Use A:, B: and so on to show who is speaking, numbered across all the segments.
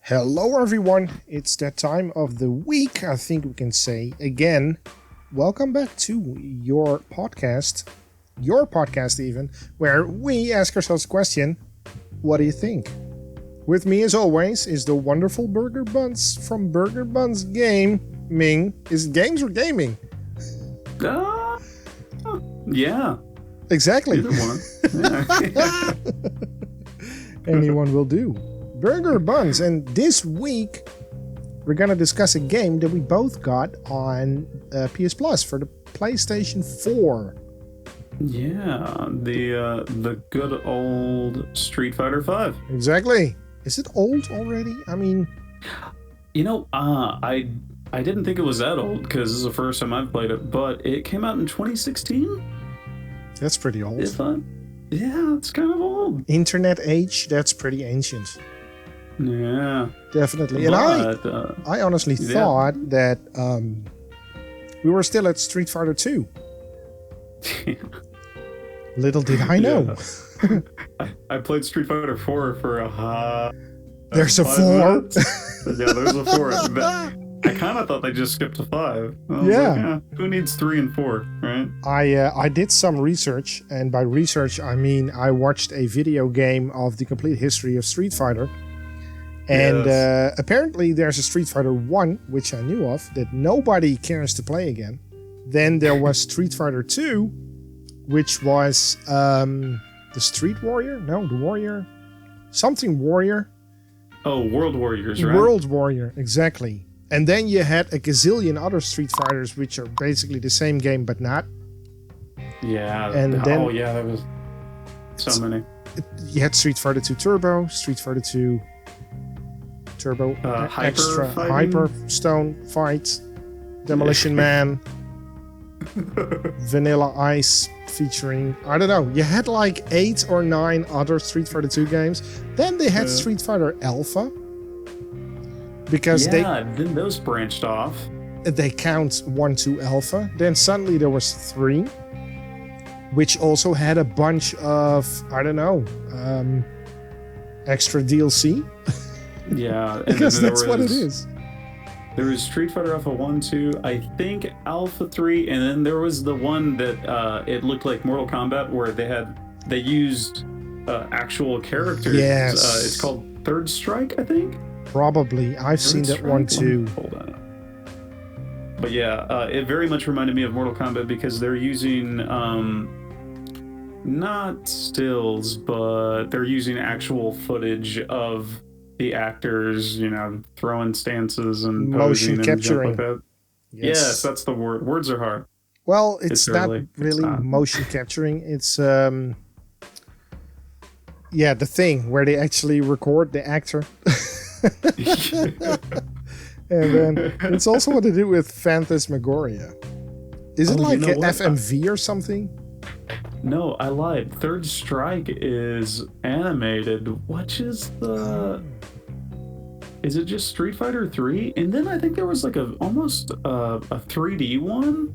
A: Hello everyone, it's that time of the week, I think we can say again. Welcome back to your podcast even, where we ask ourselves the question, what do you think? With me as always is the wonderful BurgerBuns from BurgerBuns Gaming. Is it games or gaming?
B: Yeah.
A: Exactly.
B: Either one. Yeah.
A: Anyone will do. BurgerBuns, and this week we're gonna discuss a game that we both got on PS Plus for the PlayStation 4.
B: Yeah, the good old Street Fighter 5.
A: Exactly. Is it old already? I mean,
B: I didn't think it was that old because this is the first time I've played it, but it came out in 2016.
A: that's pretty old.
B: Yeah, it's kind of old.
A: Internet age, that's pretty ancient.
B: Yeah,
A: definitely. And I honestly thought that we were still at Street Fighter 2. Little did I know.
B: Yeah. I played Street Fighter 4 for
A: there's a 4.
B: Yeah, there's a 4. I kind of thought they just skipped to 5.
A: Yeah.
B: Who needs 3 and 4, right?
A: I did some research, and by research I mean I watched a video game of the complete history of Street Fighter. And
B: Yes.
A: Apparently there's a Street Fighter 1, which I knew of, that nobody cares to play again. Then there was Street Fighter 2, which was the Street Warrior? No, the Warrior. Something Warrior.
B: Oh, World Warriors, right?
A: World Warrior, exactly. And then you had a gazillion other Street Fighters, which are basically the same game, but not.
B: Yeah.
A: And then,
B: there was so many.
A: You had Street Fighter 2 Turbo, Street Fighter 2 Turbo Extra, Hyper Stone Fight, Demolition Man, Vanilla Ice featuring, I don't know, you had like 8 or 9 other Street Fighter 2 games. Then they had Street Fighter Alpha, because
B: then those branched off.
A: they count 1 to Alpha. Then suddenly there was 3, which also had a bunch of, I don't know, extra DLC.
B: Yeah, and
A: because
B: then
A: that's what it is.
B: There was Street Fighter Alpha 1, 2, I think Alpha 3, and then there was the one that it looked like Mortal Kombat where they used actual characters.
A: Yes.
B: It's called Third Strike, I think.
A: Probably. I've seen that one too.
B: Hold on. But yeah, it very much reminded me of Mortal Kombat because they're using not stills, but they're using actual footage of the actors, throwing stances and
A: motion
B: posing
A: capturing.
B: And like that. Yes, that's the word. Words are hard.
A: Well, it's not really motion capturing. It's the thing where they actually record the actor. And then it's also what they do with Phantasmagoria. Is it like an FMV or something?
B: No, I lied. Third Strike is animated. Which is the... Is it just Street Fighter 3? And then I think there was like almost a 3D one.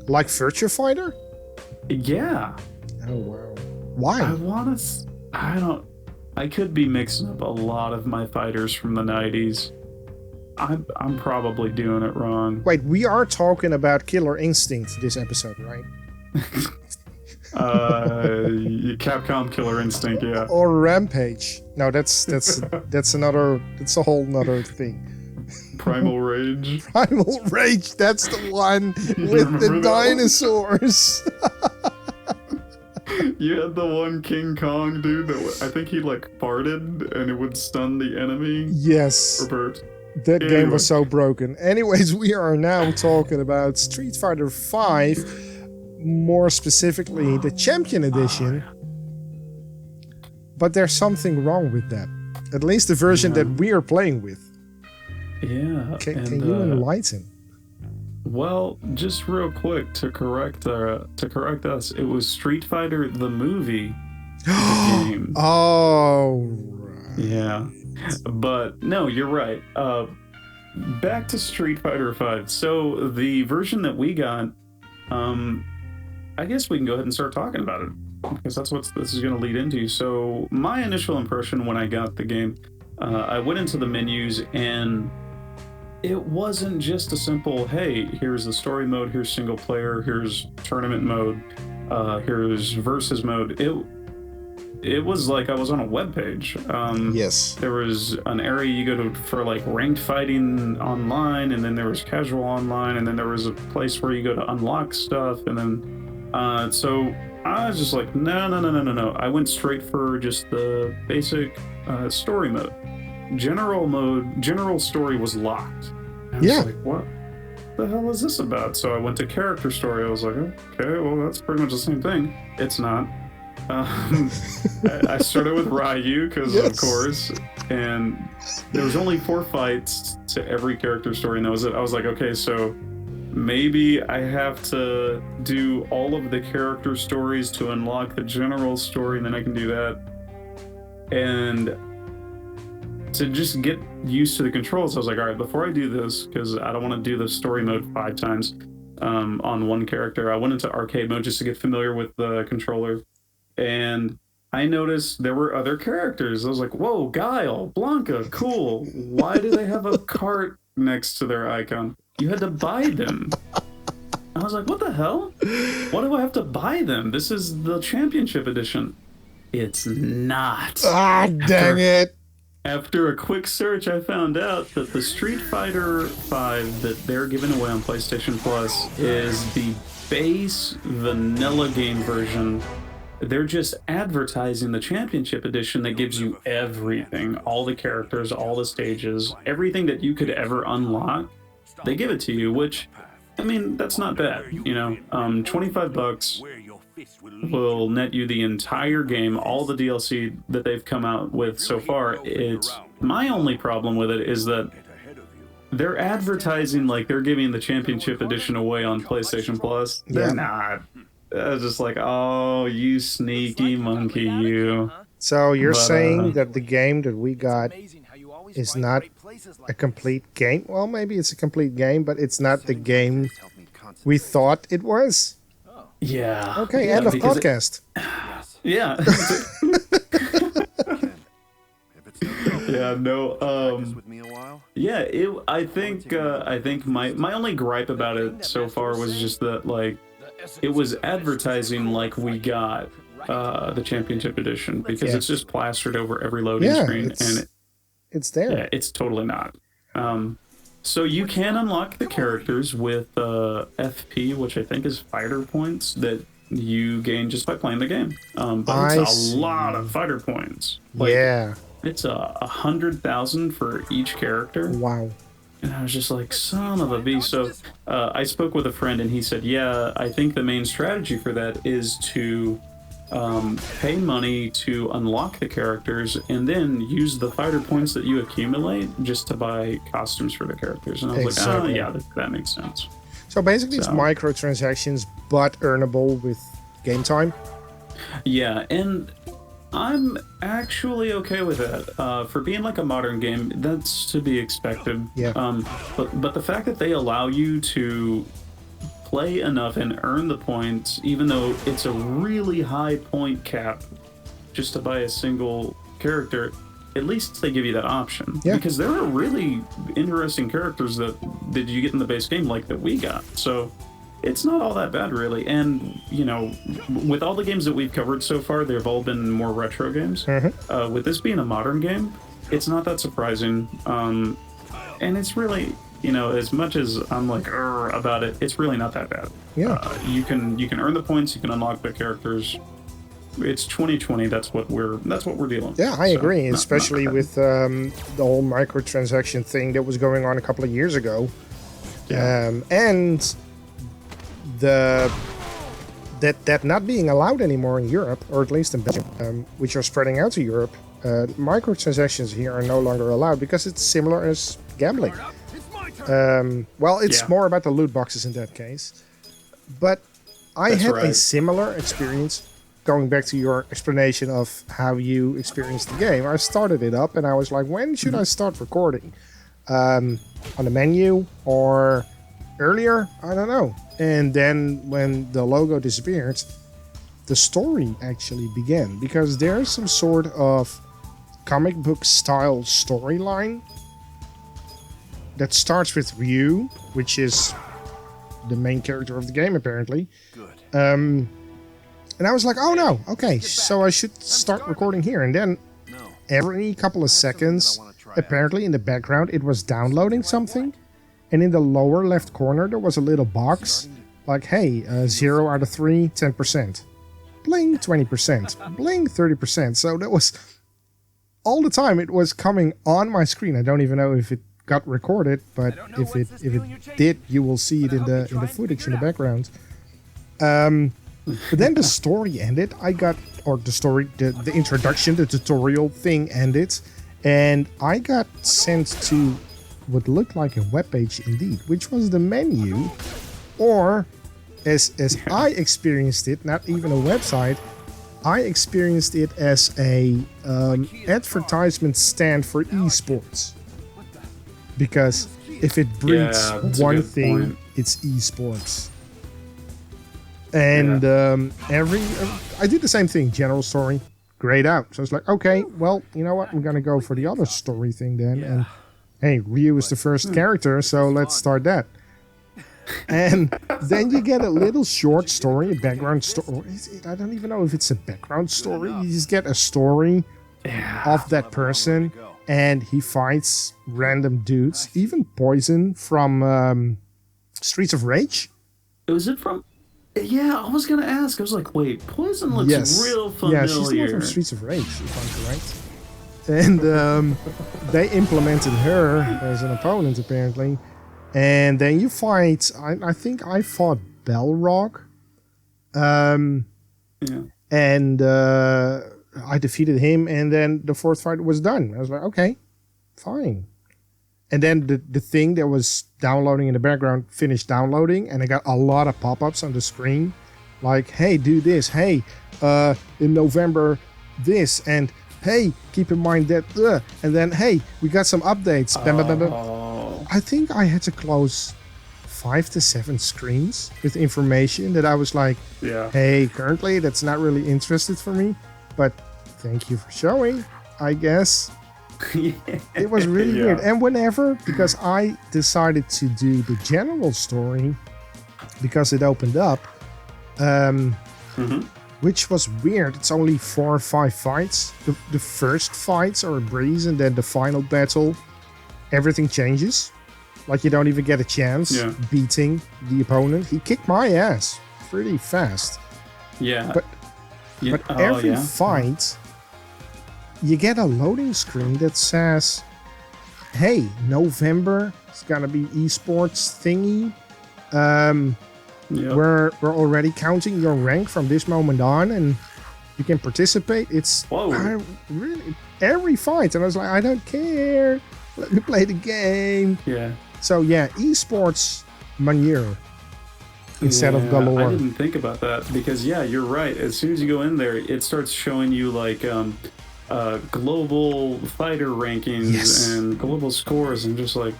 A: Like Virtua Fighter?
B: Yeah.
A: Oh, wow. Why?
B: I could be mixing up a lot of my fighters from the 90s. I'm probably doing it wrong.
A: Wait, we are talking about Killer Instinct this episode, right?
B: Capcom Killer Instinct, yeah.
A: Or Rampage. No, that's another. It's a whole nother thing.
B: Primal Rage.
A: Primal Rage. That's the one with the dinosaurs.
B: You had the one King Kong dude that I think he like farted and it would stun the enemy.
A: Yes. That game was so broken. Anyways, we are now talking about Street Fighter 5. More specifically, the Champion Edition. But there's something wrong with that. At least the version that we are playing with.
B: Yeah.
A: Can you enlighten?
B: Well, just real quick to correct us, it was Street Fighter the movie. The game.
A: Oh, right.
B: Yeah. But no, you're right. Back to Street Fighter 5. So the version that we got, I guess we can go ahead and start talking about it because that's what this is going to lead into. So my initial impression when I got the game, I went into the menus, and it wasn't just a simple, hey, here's the story mode, here's single player, here's tournament mode, here's versus mode. It was like I was on a web page.
A: Yes.
B: There was an area you go to for like ranked fighting online, and then there was casual online, and then there was a place where you go to unlock stuff, and then so I was just like, no. I went straight for just the basic story mode. General story was locked. I was like, what the hell is this about? So I went to character story. I was like, okay, well, that's pretty much the same thing. It's not. I started with Ryu because of course, and there was only 4 fights to every character story, and that was it. I was like, okay, so maybe I have to do all of the character stories to unlock the general story, and then I can do that. And to just get used to the controls, I was like, all right, before I do this, because I don't want to do the story mode 5 times on one character, I went into arcade mode just to get familiar with the controller. And I noticed there were other characters. I was like, whoa, Guile, Blanca, cool. Why do they have a cart next to their icon? You had to buy them. I was like, what the hell? Why do I have to buy them? This is the championship edition. It's not.
A: Ah, dang it.
B: After a quick search, I found out that the Street Fighter V that they're giving away on PlayStation Plus is the base vanilla game version. They're just advertising the championship edition that gives you everything, all the characters, all the stages, everything that you could ever unlock. They give it to you, which, I mean, that's not bad, you know. $25 will net you the entire game, all the DLC that they've come out with so far. It's my only problem with it is that they're advertising like they're giving the championship edition away on PlayStation Plus. They're not. I was just like, oh, you sneaky monkey, you.
A: So you're saying that the game that we got is not a complete game? Well, maybe it's a complete game, but it's not the game we thought it was?
B: Yeah.
A: Okay, end of podcast.
B: Yeah. Yeah, no, yeah, I think my only gripe about it so far was just that, like, it was advertising like we got the championship edition, because it's just plastered over every loading screen, and
A: it's there.
B: Yeah, it's totally not. So you can unlock the characters with FP, which I think is fighter points that you gain just by playing the game. But it's a lot of fighter points. Like, it's 100,000 for each character.
A: Wow.
B: And I was just like, son of a beast. So I spoke with a friend, and he said, yeah, I think the main strategy for that is to pay money to unlock the characters, and then use the fighter points that you accumulate just to buy costumes for the characters. And I was like, oh, yeah, that makes sense.
A: So basically it's microtransactions, but earnable with game time?
B: Yeah, and I'm actually okay with that. For being like a modern game, that's to be expected.
A: Yeah.
B: But the fact that they allow you to play enough and earn the points, even though it's a really high point cap just to buy a single character, at least they give you that option.
A: Yeah.
B: Because there are really interesting characters that you get in the base game like that we got. So it's not all that bad, really. And, you know, with all the games that we've covered so far, they've all been more retro games.
A: Mm-hmm.
B: With this being a modern game, it's not that surprising. And it's really, you know, as much as I'm like about it, it's really not that bad.
A: Yeah.
B: You can earn the points, you can unlock the characters. It's 2020. That's what we're dealing with.
A: Yeah, I agree, especially with the whole microtransaction thing that was going on a couple of years ago.
B: Yeah.
A: And that not being allowed anymore in Europe, or at least in Belgium, which are spreading out to Europe. Microtransactions here are no longer allowed because it's similar as gambling. Well, it's more about the loot boxes in that case. But I had a similar experience. Going back to your explanation of how you experienced the game, I started it up and I was like, when should I start recording? On the menu or earlier? I don't know. And then when the logo disappeared, the story actually began, because there's some sort of comic book style storyline that starts with Ryu, which is the main character of the game apparently.
C: Good.
A: And I was like, oh no, okay, so I should start recording here. And then every couple of seconds, apparently in the background, it was downloading something. And in the lower left corner, there was a little box like, hey, 0 out of 3, 10%. Bling, 20%. Bling, 30%. So that was all the time it was coming on my screen. I don't even know if it got recorded, but if it did, you will see it in the footage in the background. But then the story ended. The introduction, the tutorial thing ended, and I got sent to what looked like a web page indeed, which was the menu, or as I experienced it, not even a website, I experienced it as a advertisement stand for esports. Because if it breeds one thing, point. It's esports. And I did the same thing, general story, grayed out. So it's like, okay, well, you know what? I'm going to go for the other story thing then. Yeah. And hey, Ryu is the first character, so let's start that. And then you get a little short story, a background story. I don't even know if it's a background story. You just get a story of that person, and he fights random dudes, even Poison from Streets of Rage.
B: Was it from... Yeah, I was gonna ask. I was like, wait, Poison looks real familiar.
A: Yeah, she's the one from Streets of Rage, if I'm correct. And they implemented her as an opponent, apparently. And then you fight... I think I fought Balrog. And I defeated him, and then the fourth fight was done. I was like, okay, fine. And then the thing that was downloading in the background finished downloading, and I got a lot of pop-ups on the screen. Like, hey, do this. Hey, in November, this. And, hey, keep in mind that. And then, hey, we got some updates. Bam, bam, bam, bam. I think I had to close 5 to 7 screens with information that I was like, hey, currently that's not really interested for me. But thank you for showing, I guess. It was really weird. And whenever, because I decided to do the general story because it opened up, which was weird. It's only 4 or 5 fights. The first fights are a breeze, and then the final battle, everything changes. Like, you don't even get a chance beating the opponent. He kicked my ass pretty fast.
B: Yeah.
A: But every fight, you get a loading screen that says, hey, November, it's gonna be esports thingy. We're already counting your rank from this moment on, and you can participate. It's really every fight. And I was like, I don't care. Let me play the game.
B: Yeah.
A: So yeah, esports manure instead of galore.
B: I didn't think about that because you're right. As soon as you go in there, it starts showing you like global fighter rankings and global scores, and just like,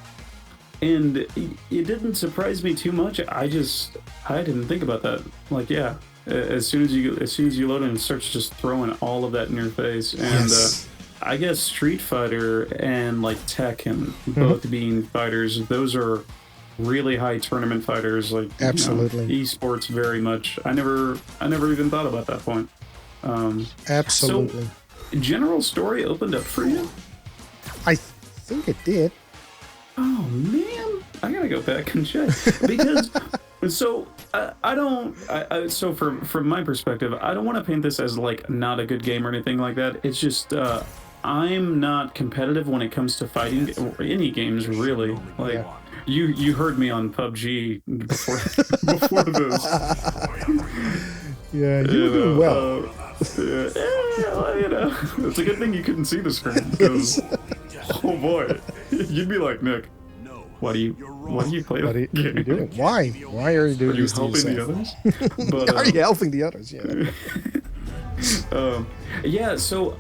B: and it didn't surprise me too much. I didn't think about that. Like, as soon as you load in, it starts just throwing all of that in your face. And I guess Street Fighter and like Tekken, both being fighters, those are really high tournament fighters. Like,
A: absolutely,
B: esports very much. I never even thought about that point.
A: Absolutely.
B: So, general story opened up for you?
A: I think it did.
B: Oh man, I gotta go back and check because. So so from my perspective, I don't want to paint this as like not a good game or anything like that. It's just I'm not competitive when it comes to fighting or any games really. Like you heard me on PUBG before this.
A: Yeah, you do well.
B: It's a good thing you couldn't see the screen because oh boy, you'd be like, Nick, why do you play that game?
A: What are you doing? Why are you doing this to yourself?
B: Are you helping the others?
A: Are you helping the others? Yeah.
B: So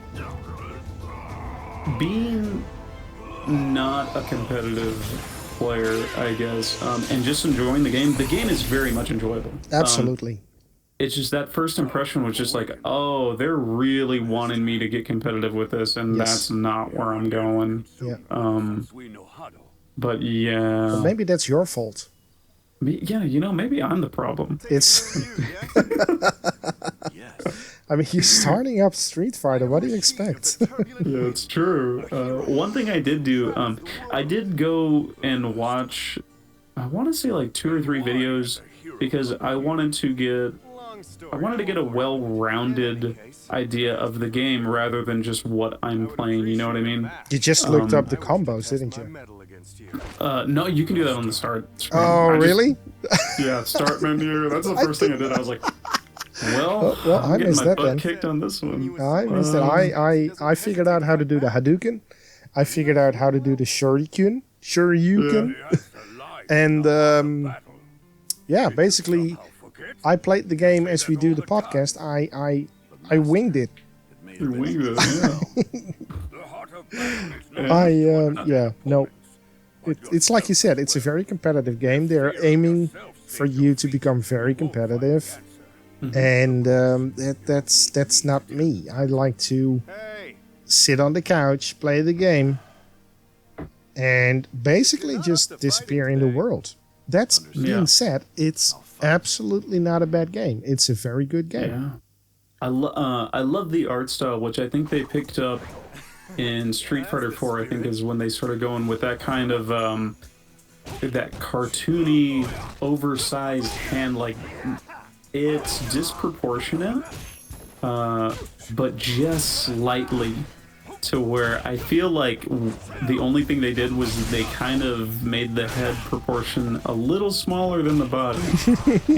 B: being not a competitive player, I guess, and just enjoying the game is very much enjoyable.
A: Absolutely.
B: it's just that first impression was just like, oh, they're really wanting me to get competitive with this, and
A: Yes.
B: that's not where I'm going.
A: Yeah.
B: But yeah,
A: But maybe that's your fault.
B: yeah, maybe I'm the problem.
A: It's. I mean, you're starting up Street Fighter. What do you expect?
B: Yeah, it's true. One thing I did do, I did go and watch, I want to say like 2 or 3 videos, because I wanted to get a well-rounded idea of the game rather than just what I'm playing. You know what I mean?
A: You just looked up the combos, didn't you?
B: No, you can do that on the start screen.
A: Oh, really?
B: Yeah, start menu. That's the first thing I did. I was like, well,
A: I
B: I'm getting
A: missed
B: my
A: that
B: butt
A: then.
B: kicked on this one.
A: I missed it. I figured out how to do the Hadouken. I figured out how to do the Shoryuken. And yeah, basically, I played the game as we do the podcast. I winged it.
B: You winged it,
A: yeah. No. It's like you said, it's a very competitive game. They're aiming for you to become very competitive. And that's not me. I like to sit on the couch, play the game, and basically just disappear in the world. That's being said, it's absolutely not a bad game. It's a very good game.
B: Yeah. I love the art style, which I think they picked up in Street Fighter 4, I think is when they started going with that kind of that cartoony, oversized hand. Like, it's disproportionate, but just slightly, to where I feel like the only thing they did was they kind of made the head proportion a little smaller than the body,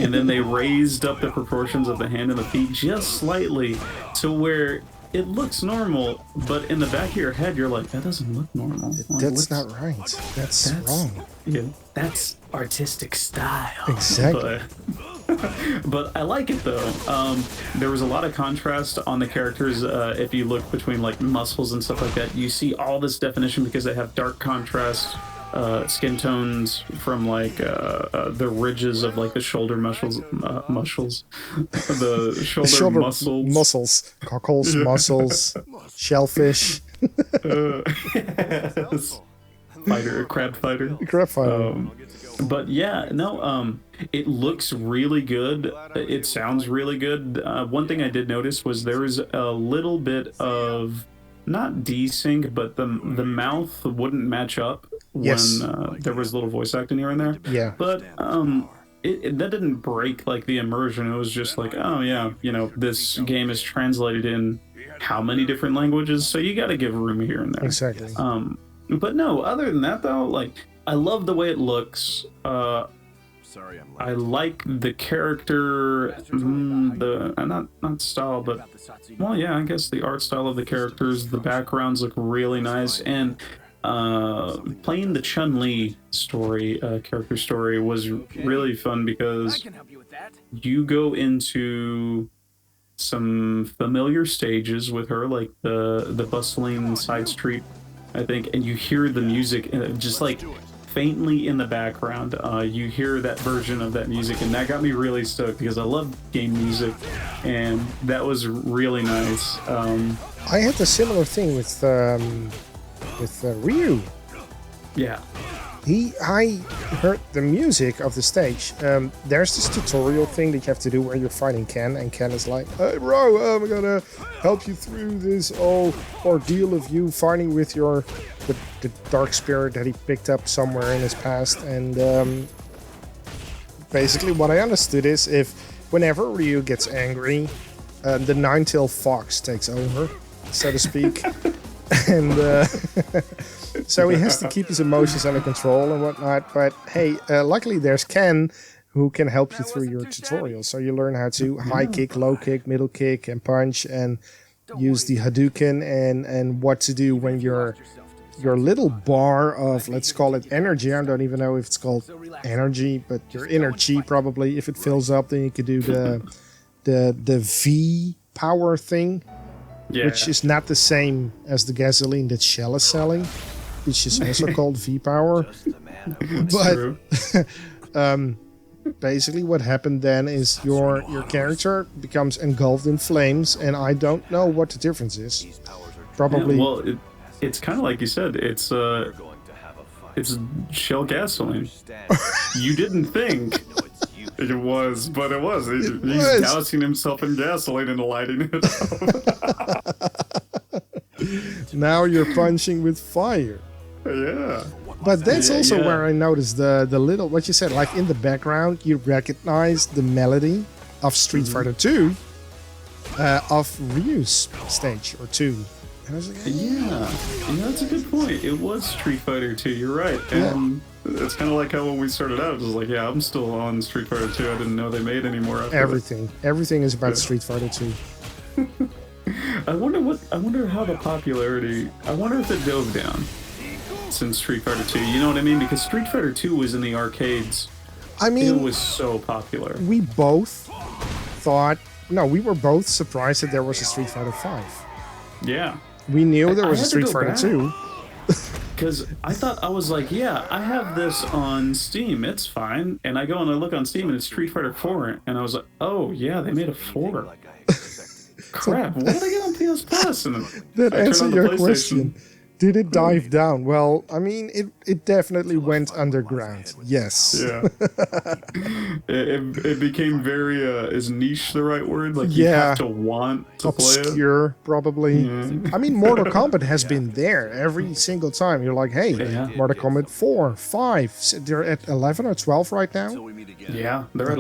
B: and then they raised up the proportions of the hand and the feet just slightly to where it looks normal, but in the back of your head, you're like, that doesn't look normal. Like,
A: That's not right. That's wrong.
B: Yeah, that's artistic style.
A: Exactly.
B: But I like it though. There was a lot of contrast on the characters. If you look between like muscles and stuff like that, you see all this definition because they have dark contrast skin tones from like the ridges of like the shoulder muscles, the shoulder
A: muscles, cockles, muscles, shellfish.
B: Yes. Crab fighter. But yeah, no, it looks really good. It sounds really good. One thing I did notice was there was a little bit of not desync, but the mouth wouldn't match up when there was a little voice acting here and there.
A: Yeah.
B: But that didn't break like the immersion. It was just like, oh yeah, this game is translated in how many different languages, so you got to give room here and there.
A: Exactly.
B: But no, other than that though, like, I love the way it looks. I like the character, not style, but well, yeah, I guess the art style of the characters. The backgrounds look really nice, and playing the Chun-Li story, character story, was really fun because you go into some familiar stages with her, like the bustling side street, I think, and you hear the music just like faintly in the background. You hear that version of that music, and that got me really stoked because I love game music, and that was really nice.
A: I had a similar thing with Ryu.
B: Yeah.
A: I heard the music of the stage. There's this tutorial thing that you have to do where you're fighting Ken, and Ken is like, "Hey bro, I'm gonna help you through this ordeal of you fighting with the dark spirit that he picked up somewhere in his past." And basically what I understood is whenever Ryu gets angry, the nine-tailed fox takes over, so to speak. And so he has to keep his emotions under control and whatnot. But hey, luckily there's Ken who can help you through your tutorial. So you learn how to high kick, low kick, middle kick, and punch, and use the Hadouken, and what to do when your little bar of, let's call it energy. I don't even know if it's called energy, but your inner chi probably. If it fills up, then you could do the V power thing. Yeah. Which is not the same as the gasoline that Shell is selling, which is also called V-Power. But basically what happened then is your character becomes engulfed in flames, and I don't know what the difference is. Probably.
B: Yeah, well, it's kind of like you said. It's shell gasoline. You didn't think it was, but it was. He's dousing himself in gasoline and lighting it up.
A: Now you're punching with fire.
B: Yeah.
A: But that's also where I noticed the little, what you said, like in the background, you recognize the melody of Street Fighter 2 of Ryu's stage or 2. And I was like,
B: yeah, that's a good point. It was Street Fighter 2, you're right. And it's kind of like how when we started out, it was like, yeah, I'm still on Street Fighter 2. I didn't know they made any more after
A: everything. Everything is about Street Fighter 2.
B: I wonder how the popularity, I wonder if it dove down since Street Fighter 2, you know what I mean? Because Street Fighter 2 was in the arcades.
A: I mean,
B: it was so popular.
A: We both thought, no, we were both surprised that there was a Street Fighter 5.
B: Yeah.
A: We knew there was a Street Fighter 2.
B: Because I was like, yeah, I have this on Steam, it's fine. And I go and I look on Steam and it's Street Fighter 4. And I was like, oh yeah, they made a 4. Crap, what did I get on PS Plus? And
A: that answered your question. Did it dive down? Well, I mean, it definitely went underground. Yes.
B: Yeah. it became very, is niche the right word? Like you have to want to play it?
A: Obscure, probably. Yeah. I mean, Mortal Kombat has been there every single time. You're like, hey, Mortal Kombat 4, 5. They're at 11 or 12 right now?
B: Yeah, they're at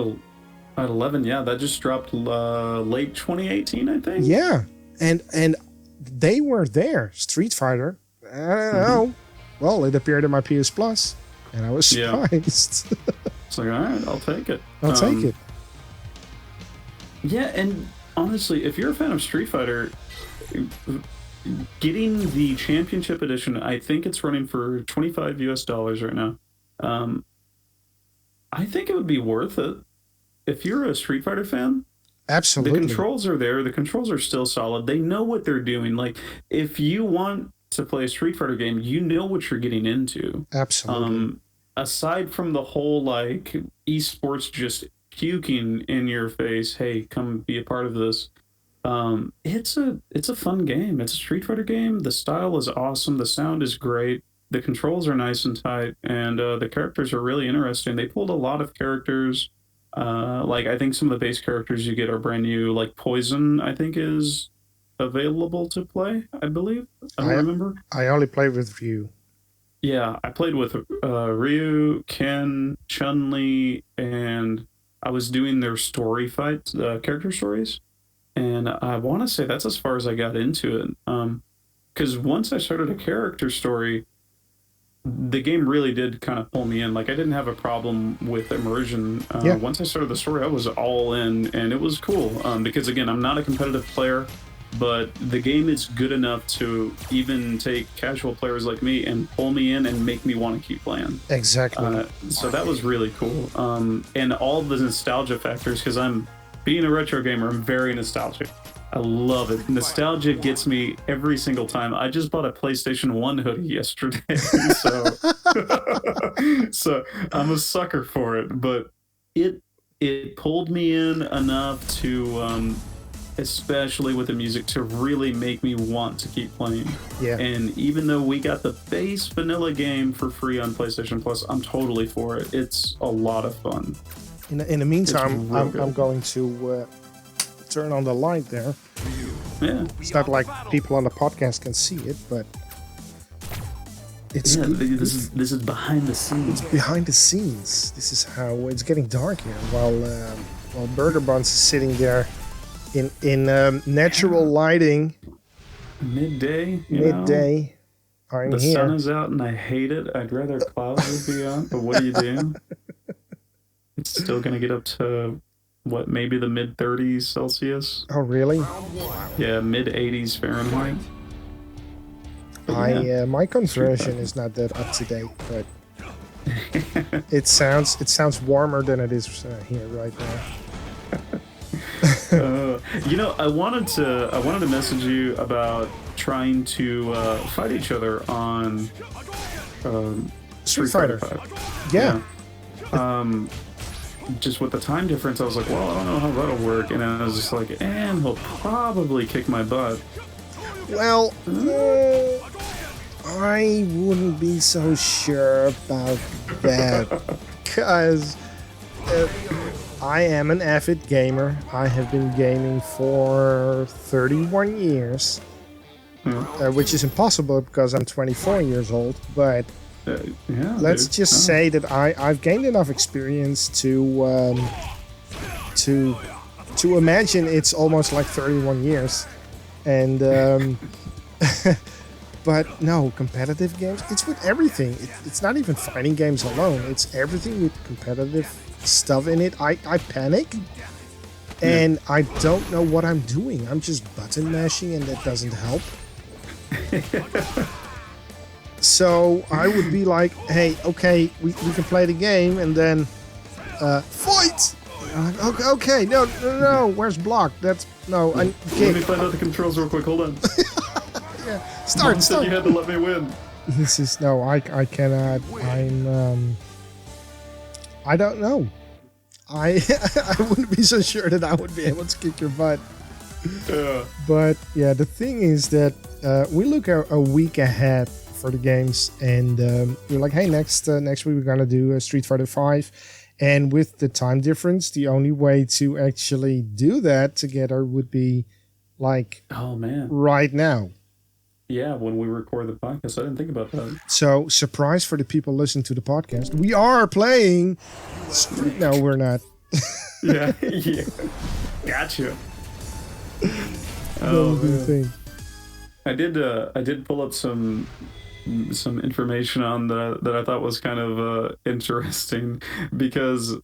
B: 11. Yeah, that just dropped late 2018, I think.
A: Yeah, and they were there. Street Fighter. I don't know. Well, it appeared in my PS Plus, and I was surprised.
B: It's like, all right, I'll take it.
A: I'll take it.
B: Yeah, and honestly, if you're a fan of Street Fighter, getting the Championship Edition, I think it's running for $25 US right now. I think it would be worth it. If you're a Street Fighter fan,
A: absolutely.
B: The controls are there. The controls are still solid. They know what they're doing. Like, if you want to play a Street Fighter game, you know what you're getting into.
A: Absolutely.
B: Aside from the whole, like, esports just puking in your face, hey, come be a part of this. It's a fun game. It's a Street Fighter game. The style is awesome. The sound is great. The controls are nice and tight. And the characters are really interesting. They pulled a lot of characters. Like, I think some of the base characters you get are brand new. Like, Poison, I think, is available to play, I believe. I don't remember.
A: I only played with Ryu.
B: Yeah, I played with Ryu, Ken, Chun-Li, and I was doing their story fights, character stories. And I want to say that's as far as I got into it. Because once I started a character story, the game really did kind of pull me in. Like, I didn't have a problem with immersion. Once I started the story, I was all in, and it was cool. Because, again, I'm not a competitive player, but the game is good enough to even take casual players like me and pull me in and make me want to keep playing.
A: Exactly.
B: So that was really cool. And all the nostalgia factors, because being a retro gamer, I'm very nostalgic. I love it. Nostalgia gets me every single time. I just bought a PlayStation 1 hoodie yesterday, so I'm a sucker for it. But it pulled me in enough to, especially with the music, to really make me want to keep playing.
A: Yeah.
B: And even though we got the base vanilla game for free on PlayStation Plus, I'm totally for it. It's a lot of fun.
A: In the meantime, I'm going to turn on the light there.
B: Yeah.
A: It's not like people on the podcast can see it, but it's
B: this is behind the scenes.
A: It's behind the scenes. This is how it's getting dark here. While BurgerBuns is sitting there in natural lighting.
B: Midday.
A: Midday. I'm
B: the
A: here.
B: sun is out and I hate it. I'd rather clouds would be out, but what do you do? It's still gonna get up to what, maybe the mid 30s Celsius.
A: Oh, really?
B: Yeah, mid 80s Fahrenheit. But
A: my conversion is not that up to date, but it sounds warmer than it is here right now.
B: You know, I wanted to message you about trying to fight each other on
A: Street Fighter. Yeah.
B: just with the time difference, I was like, well, I don't know how that'll work. And I was just like, and he'll probably kick my butt.
A: Well, I wouldn't be so sure about that, because I am an avid gamer. I have been gaming for 31 years, which is impossible because I'm 24 years old, but
B: yeah,
A: let's just say that I've gained enough experience to imagine it's almost like 31 years. And but no, competitive games, it's with everything. It's not even fighting games alone, it's everything with competitive stuff in it. I panic and I don't know what I'm doing. I'm just button mashing and that doesn't help. So I would be like, hey, okay, we can play the game, and then fight. Okay, no, where's block? That's no. I
B: Let me find out the controls real quick. Hold on.
A: Yeah,
B: Mom
A: start.
B: said you had to let me win.
A: This is no. I cannot. I don't know. I wouldn't be so sure that I would be able to kick your butt.
B: Yeah.
A: But yeah, the thing is that we look a week ahead for the games, and we're like, hey, next week we're gonna do Street Fighter 5. And with the time difference, the only way to actually do that together would be like,
B: oh man,
A: right now.
B: Yeah, when we record the podcast, I didn't think about that.
A: So, surprise for the people listening to the podcast, we are playing. No, we're not.
B: Yeah. Gotcha. Oh,
A: thing.
B: I did pull up some information on that I thought was kind of interesting, because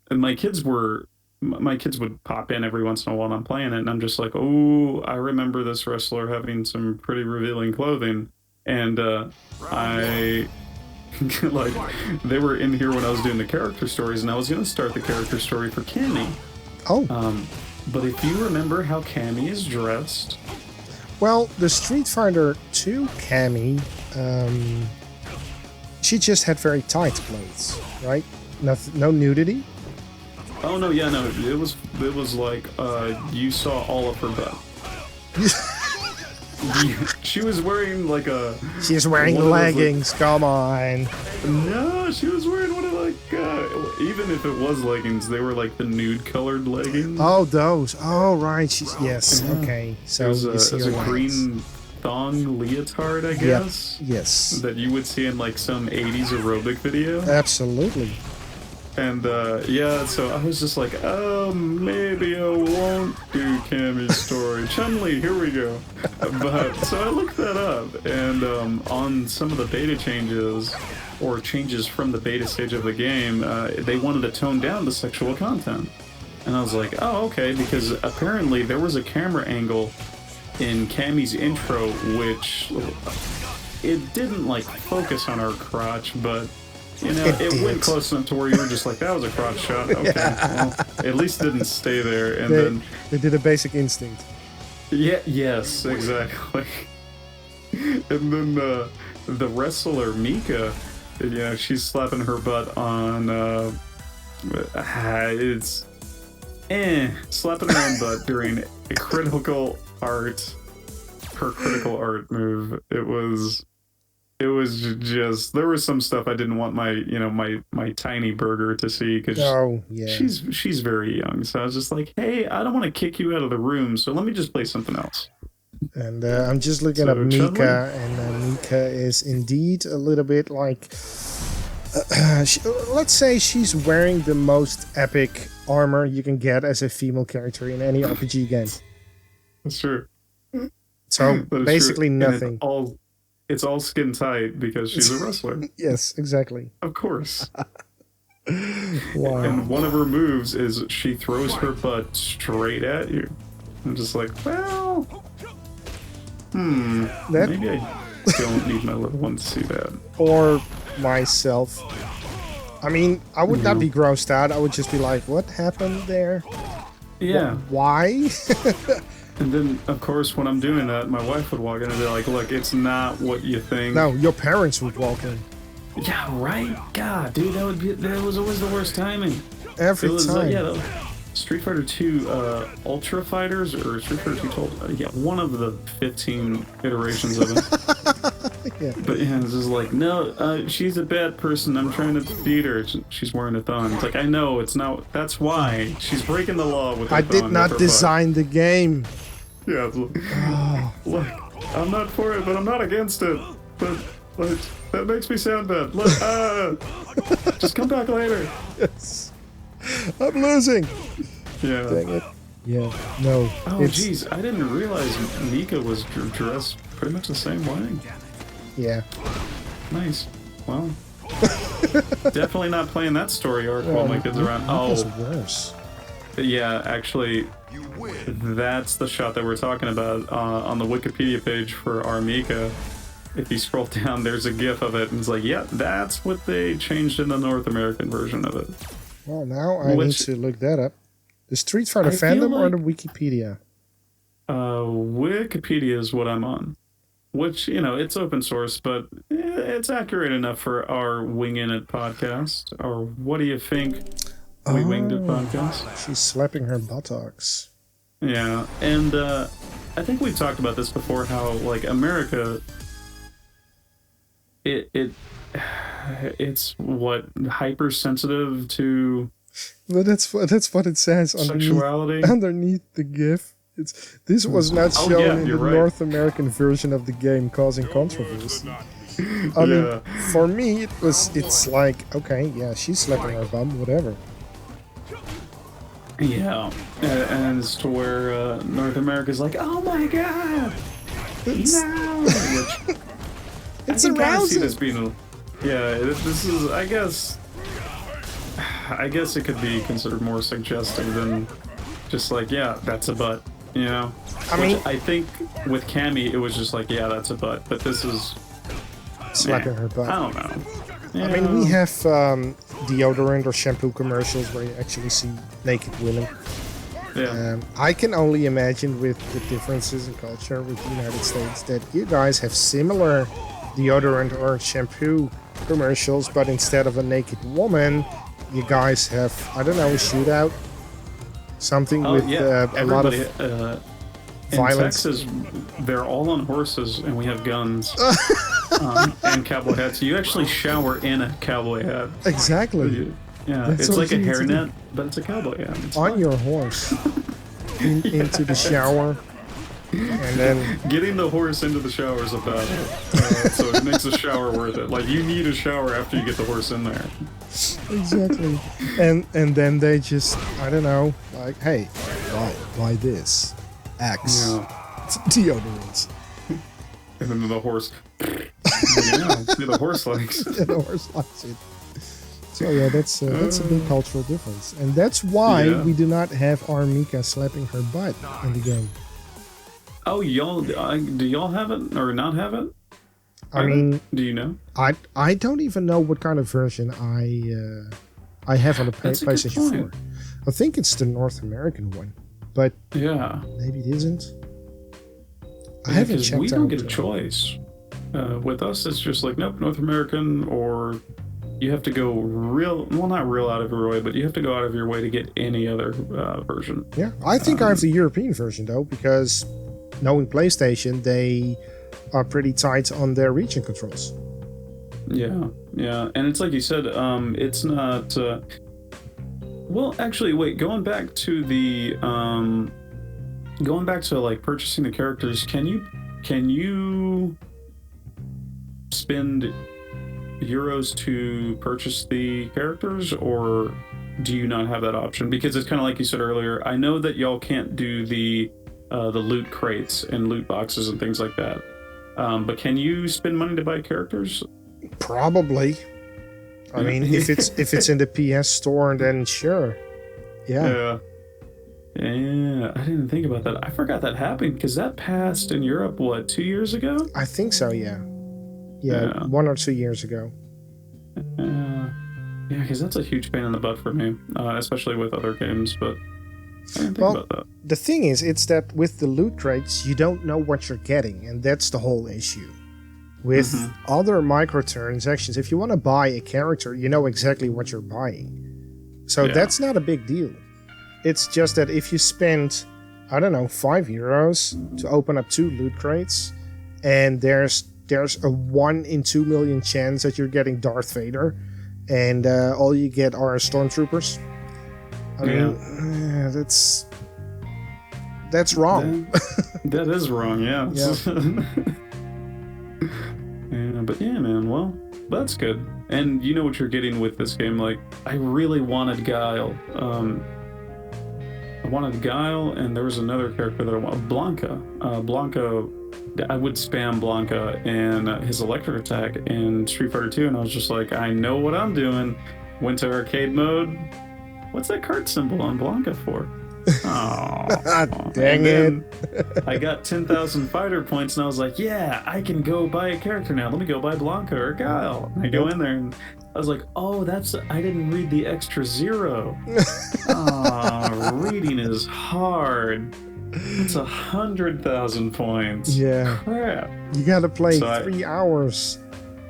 B: my kids would pop in every once in a while and I'm playing it, and I'm just like, oh, I remember this wrestler having some pretty revealing clothing, and I like, they were in here when I was doing the character stories, and I was gonna start the character story for Cammy.
A: Oh.
B: But if you remember how Cammy is dressed,
A: well, the Street Fighter 2 Cammy, she just had very tight clothes, right? No nudity.
B: oh no, yeah, no, it was like you saw all of her butt. She was wearing like a.
A: She's wearing leggings. Like, come on.
B: No, she was wearing one of like. Even if it was leggings, they were like the nude colored leggings.
A: Oh, those. Oh, right. Yes. Okay. So
B: it was a green thong leotard, I guess.
A: Yep. Yes.
B: That you would see in like some 80s aerobic video.
A: Absolutely.
B: And yeah, so I was just like, oh, maybe I won't do Cammy's story. Chun-Li, here we go. But so I looked that up, and on some of the beta changes, or changes from the beta stage of the game, they wanted to tone down the sexual content. And I was like, oh, okay, because apparently there was a camera angle in Cammy's intro which it didn't like focus on her crotch, but you know, it went close enough to where you were just like, that was a crotch shot. Okay, well, at least it didn't stay there. And then
A: they did a Basic Instinct.
B: Yeah. Yes. Exactly. And then the wrestler Mika, you know, she's slapping her butt on. Slapping her own butt during a critical art. Her critical art move. It was just, there was some stuff I didn't want my tiny burger to see, because she's very young. So I was just like, hey, I don't want to kick you out of the room, so let me just play something else.
A: And I'm just looking at Mika, and Mika is indeed a little bit like, let's say she's wearing the most epic armor you can get as a female character in any RPG game.
B: That's true.
A: So basically nothing.
B: It's all skin tight because she's a wrestler.
A: Yes, exactly.
B: Of course.
A: Wow.
B: And one of her moves is she throws her butt straight at you. I'm just like, well, maybe I don't need my little one to see that.
A: Or myself. I mean, I would not be grossed out. I would just be like, what happened there?
B: Yeah.
A: Why?
B: And then, of course, when I'm doing that, my wife would walk in and be like, look, it's not what you think.
A: No, your parents would walk in.
B: Yeah, right? God, dude, that was always the worst timing.
A: Every time.
B: Street Fighter 2 Ultra Fighters or Street Fighter 2 one of the 15 iterations of it.
A: Yeah.
B: But yeah, it's just like, no, she's a bad person. I'm trying to beat her. She's wearing a thong. It's like, I know, it's not. That's why she's breaking the law with her
A: I
B: thong.
A: did not design the game.
B: Yeah, it's like, look, I'm not for it, but I'm not against it. But that makes me sound bad. Look, just come back later.
A: Yes. I'm losing.
B: Yeah.
A: Dang it. Yeah. No.
B: Oh, jeez, I didn't realize Mika was dressed pretty much the same way.
A: Yeah.
B: Nice. Well, definitely not playing that story arc while my kids are around.
A: Mika's worse.
B: Yeah, actually, that's the shot that we're talking about on the Wikipedia page for our Mika. If you scroll down, there's a GIF of it, and it's like, yeah, that's what they changed in the North American version of it.
A: Well, now I need to look that up. The Street Fighter fandom or the Wikipedia?
B: Wikipedia is what I'm on. Which, it's open source, but it's accurate enough for our Wingin' It podcast. Or What Do You Think? We Winged It podcast.
A: She's slapping her buttocks.
B: Yeah, and I think we've talked about this before, how, like, America... It's what, hypersensitive to,
A: but that's what it says underneath the GIF. This was not shown in the North American version of the game, causing controversy. I mean, for me, it's like, okay, yeah, she's slapping her bum, whatever.
B: Yeah, and it's to where North America's like, oh my god, no.
A: It's arousing.
B: See this being this is, I guess it could be considered more suggestive than just like, yeah, that's a butt, I mean, I think with Cammy, it was just like, yeah, that's a butt, but this is
A: slapping her butt.
B: I don't know.
A: I mean, we have deodorant or shampoo commercials where you actually see naked women.
B: Yeah.
A: I can only imagine with the differences in culture with the United States that you guys have similar deodorant or shampoo commercials, but instead of a naked woman, you guys have, I don't know, a shootout, something with a lot of violence.
B: In Texas, they're all on horses, and we have guns and cowboy hats. So you actually shower in a cowboy hat.
A: Exactly.
B: Yeah, it's like a hairnet, but it's a cowboy hat. It's
A: on your horse, into the shower. And then
B: getting the horse into the shower is a battle, so it makes the shower worth it. Like, you need a shower after you get the horse in there.
A: Exactly. And then they just, I don't know, like, hey, why this? Axe. Yeah. It's deodorant.
B: And then the horse. The horse likes.
A: The horse likes it. So yeah, that's a big cultural difference, and that's why we do not have our Mika slapping her butt in the game.
B: Oh, y'all, do y'all have it or not have it?
A: I mean,
B: do you know?
A: I don't even know what kind of version I have on the PlayStation 4. I think it's the North American one, but maybe it isn't. I haven't checked out.
B: We don't get a choice. With us, it's just like, nope, North American, or you have to go not real out of your way, but you have to go out of your way to get any other version.
A: Yeah, I think I have the European version though, because knowing PlayStation, they are pretty tight on their region controls.
B: Yeah, and it's like you said, it's not. Well, actually, wait. Going back to like purchasing the characters, can you spend euros to purchase the characters, or do you not have that option? Because it's kind of like you said earlier. I know that y'all can't do the loot crates and loot boxes and things like that. But can you spend money to buy characters? Probably.
A: I mean, if it's in the PS store, then sure.
B: Yeah. I didn't think about that. I forgot that happened because that passed in Europe, 2 years ago?
A: I think so, yeah. Yeah, 1 or 2 years ago.
B: Yeah, because that's a huge pain in the butt for me, especially with other games, but I didn't think about that.
A: The thing is, it's that with the loot crates, you don't know what you're getting, and that's the whole issue. With other microtransactions, if you want to buy a character, you know exactly what you're buying. So
B: Yeah.
A: that's not a big deal. It's just that if you spend, I don't know, €5 to open up 2 loot crates, and there's a 1 in 2 million chance that you're getting Darth Vader, and all you get are stormtroopers. I mean, that's wrong.
B: That is wrong, yeah. Yeah, but yeah, man, well, that's good. And you know what you're getting with this game. Like, I really wanted Guile. I wanted Guile, and there was another character that I wanted, Blanca. Blanca, I would spam Blanca and his electric attack in Street Fighter 2, and I was just like, I know what I'm doing. Went to arcade mode. What's that card symbol on Blanca for? Oh,
A: dang it.
B: I got 10,000 fighter points, and I was like, yeah, I can go buy a character now. Let me go buy Blanca or Guile. And I go in there, and I was like, oh, I didn't read the extra 0. Reading is hard. It's 100,000 points.
A: Yeah.
B: Crap.
A: You gotta play 3 hours.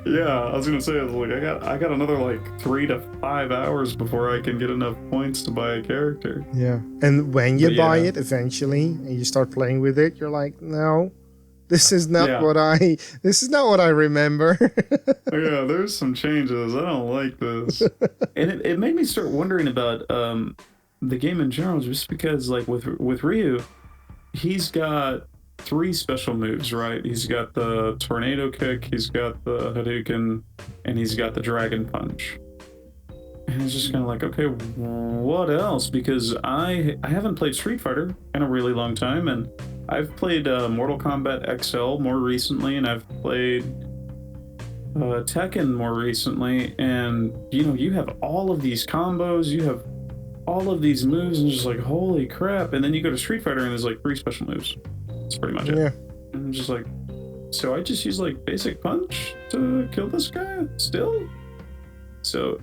B: Yeah, I was gonna say, like, I got another like 3 to 5 hours before I can get enough points to buy a character.
A: Yeah, and when you buy it eventually and you start playing with it, you're like, no, this is not what I remember.
B: Yeah, there's some changes. I don't like this, and it made me start wondering about the game in general, just because like with Ryu, he's got 3 special moves, right? He's got the tornado kick, he's got the Hadouken, and he's got the dragon punch. And it's just kind of like, okay, what else? Because I haven't played Street Fighter in a really long time, and I've played Mortal Kombat XL more recently, and I've played Tekken more recently, and you have all of these combos, you have all of these moves, and just like, holy crap. And then you go to Street Fighter and there's like 3 special moves. That's pretty much it. Yeah. And I'm just like, so I just use like basic punch to kill this guy still? So,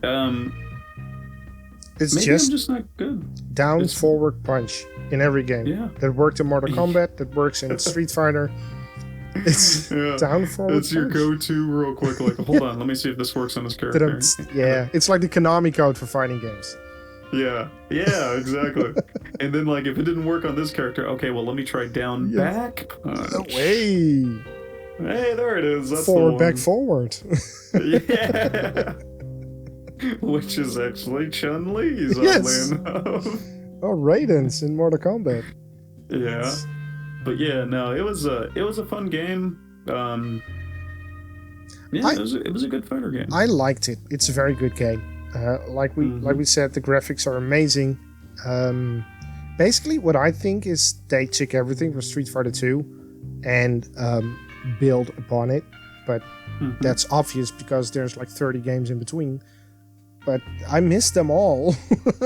A: it's
B: maybe I'm just not good.
A: Down forward punch in every game.
B: Yeah.
A: That worked in Mortal Kombat, that works in Street Fighter. It's down forward
B: It's your go-to real quick, like, hold on, let me see if this works on this character.
A: Yeah, it's like the Konami code for fighting games.
B: Yeah, exactly. And then, like, if it didn't work on this character, okay, well, let me try down back punch.
A: Hey,
B: there it is. That's
A: forward, back, forward.
B: Yeah. Which is actually Chun-Li's,
A: yes.
B: oddly enough.
A: Oh, Raiden's in Mortal Kombat.
B: Yeah. But yeah, no, it was a fun game. It was a good fighter game.
A: I liked it. It's a very good game. Like we said, the graphics are amazing. Basically, what I think is they took everything from Street Fighter 2 and build upon it. But that's obvious because there's like 30 games in between. But I missed them all.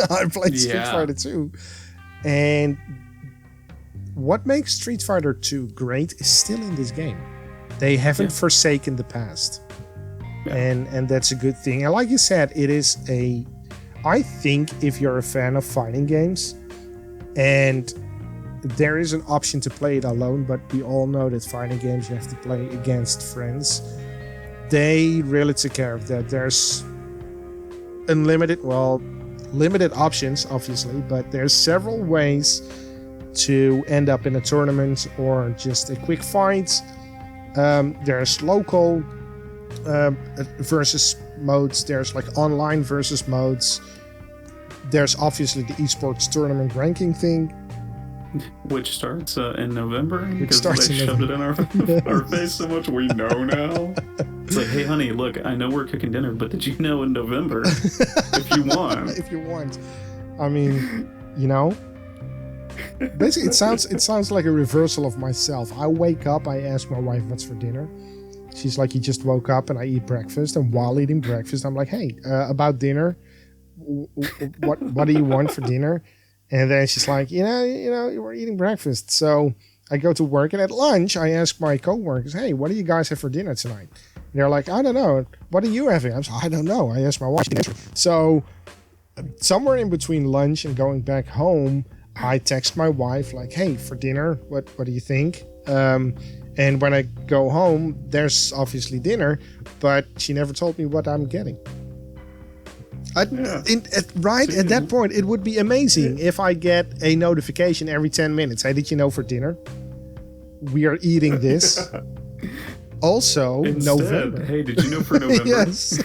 A: I played Street Fighter 2. And what makes Street Fighter 2 great is still in this game. They haven't forsaken the past. Yeah. And that's a good thing. And like you said, it is I think if you're a fan of fighting games, and there is an option to play it alone, but we all know that fighting games you have to play against friends. They really took care of that. There's limited options, obviously, but there's several ways to end up in a tournament or just a quick fight. There's local versus modes, there's like online versus modes, there's obviously the esports tournament ranking thing,
B: which starts in November,
A: because
B: they shoved it in our face so much. We know now. It's like, hey honey, look, I know we're cooking dinner, but did you know in November, if you want,
A: I mean, basically it sounds like a reversal of myself. I wake up, I ask my wife what's for dinner. She's like, you just woke up, and I eat breakfast. And while eating breakfast, I'm like, hey, about dinner, what do you want for dinner? And then she's like, you were eating breakfast. So I go to work, and at lunch, I ask my coworkers, hey, what do you guys have for dinner tonight? And they're like, I don't know. What are you having? I'm like, I don't know. I asked my wife. So somewhere in between lunch and going back home, I text my wife like, hey, for dinner, what do you think? And when I go home, there's obviously dinner, but she never told me what I'm getting. At that point, it would be amazing if I get a notification every 10 minutes. Hey, did you know for dinner we are eating this? Also,
B: Instead,
A: November.
B: Hey, did you know for November?
A: Yes.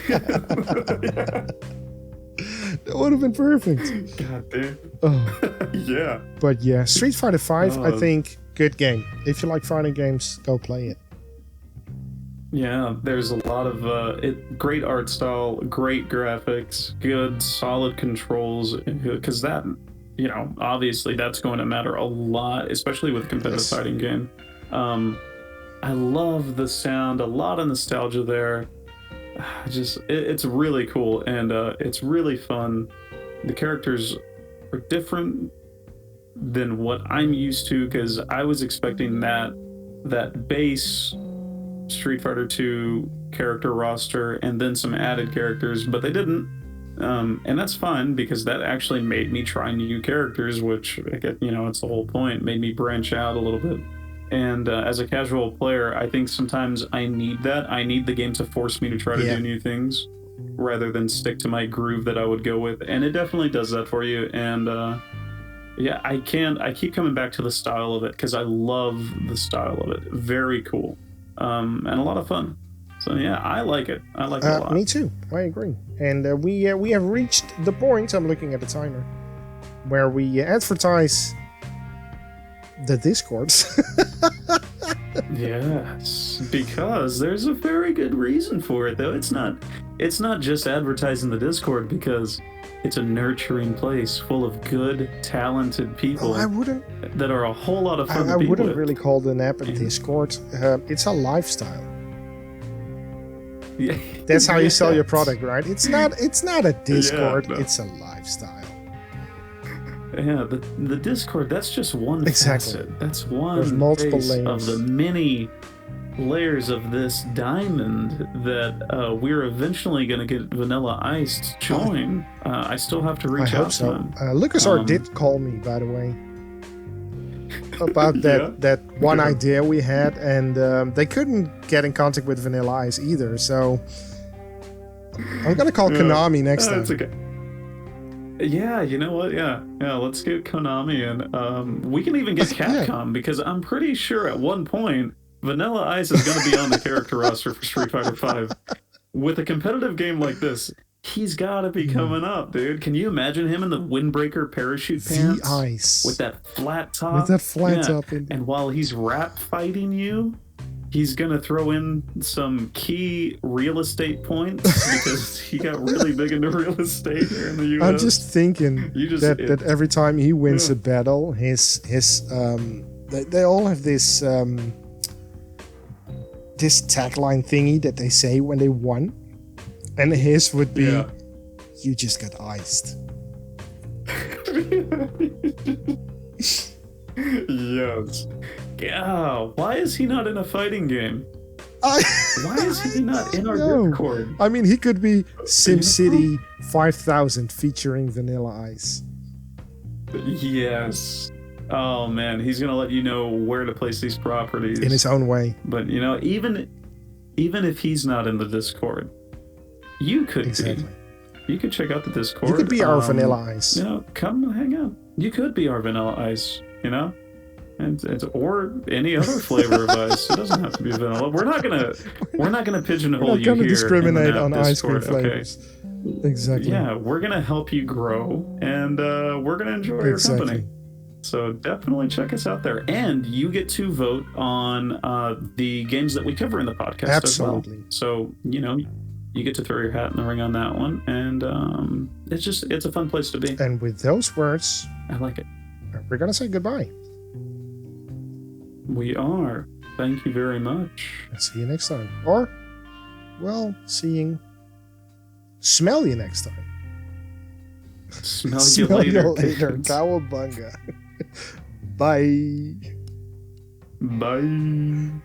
A: That would have been perfect.
B: God damn.
A: Oh.
B: Yeah.
A: But yeah, Street Fighter V, I think, good game. If you like fighting games, go play it.
B: Yeah, there's a lot of great art style, great graphics, good, solid controls, because that, obviously that's going to matter a lot, especially with a competitive fighting game. I love the sound, a lot of nostalgia there. It's really cool, and it's really fun. The characters are different than what I'm used to, because I was expecting that base Street Fighter 2 character roster and then some added characters, but they didn't. And that's fine, because that actually made me try new characters, which, it's the whole point, made me branch out a little bit. And as a casual player, I think sometimes I need that. I need the game to force me to try to do new things rather than stick to my groove that I would go with. And it definitely does that for you. And I keep coming back to the style of it, because I love the style of it. Very cool. And a lot of fun. So yeah, I like it. I like it a lot.
A: Me too. I agree. And we have reached the point, I'm looking at the timer, where we advertise the Discords.
B: Yes, because there's a very good reason for it, though. It's not just advertising the Discord, because it's a nurturing place full of good, talented people that are a whole lot of fun to be with.
A: I wouldn't really call the app a Discord. It's a lifestyle.
B: Yeah.
A: That's how you sell your product, right? It's not a Discord, it's a lifestyle.
B: Yeah, the Discord, that's just one facet. That's one.
A: There's multiple layers
B: of the many layers of this diamond that we're eventually going to get Vanilla Ice to join. I still have to reach out to him.
A: LucasArts did call me, by the way, about that one idea we had, and they couldn't get in contact with Vanilla Ice either, so I'm going to call Konami next time.
B: It's okay. Yeah, you know what? Yeah, let's get Konami, and we can even get Capcom, because I'm pretty sure at one point Vanilla Ice is going to be on the character roster for Street Fighter V. With a competitive game like this, he's got to be coming up, dude. Can you imagine him in the windbreaker parachute pants?
A: The Ice.
B: With that flat top?
A: With that flat top.
B: And while he's rap fighting you, he's going to throw in some key real estate points, because he got really big into real estate here in the US.
A: I'm just thinking that every time he wins a battle, his they all have this this tagline thingy that they say when they won, and his would be, "You just got iced."
B: Yes. Yeah, why is he not in a fighting game? Why is he not in our Discord?
A: I mean, he could be SimCity 5000 featuring Vanilla Ice.
B: Yes. Oh man, he's gonna let you know where to place these properties
A: in his own way.
B: But even if he's not in the Discord, you could be. You could check out the Discord.
A: You could be our Vanilla Ice.
B: Come and hang out. You could be our Vanilla Ice. And or any other flavor of ice. It doesn't have to be vanilla. We're not gonna pigeonhole you here.
A: We're not gonna discriminate on
B: Discord,
A: ice cream flavors. Exactly.
B: Yeah, we're gonna help you grow, and we're gonna enjoy your company. So definitely check us out there, and you get to vote on the games that we cover in the podcast.
A: Absolutely.
B: As well. So you get to throw your hat in the ring on that one, and it's a fun place to be.
A: And with those words,
B: I like it.
A: We're gonna say goodbye.
B: We are. Thank you very much.
A: See you next time. Or, smell you next time.
B: Smell you later.
A: Cowabunga. Bye.
B: Bye.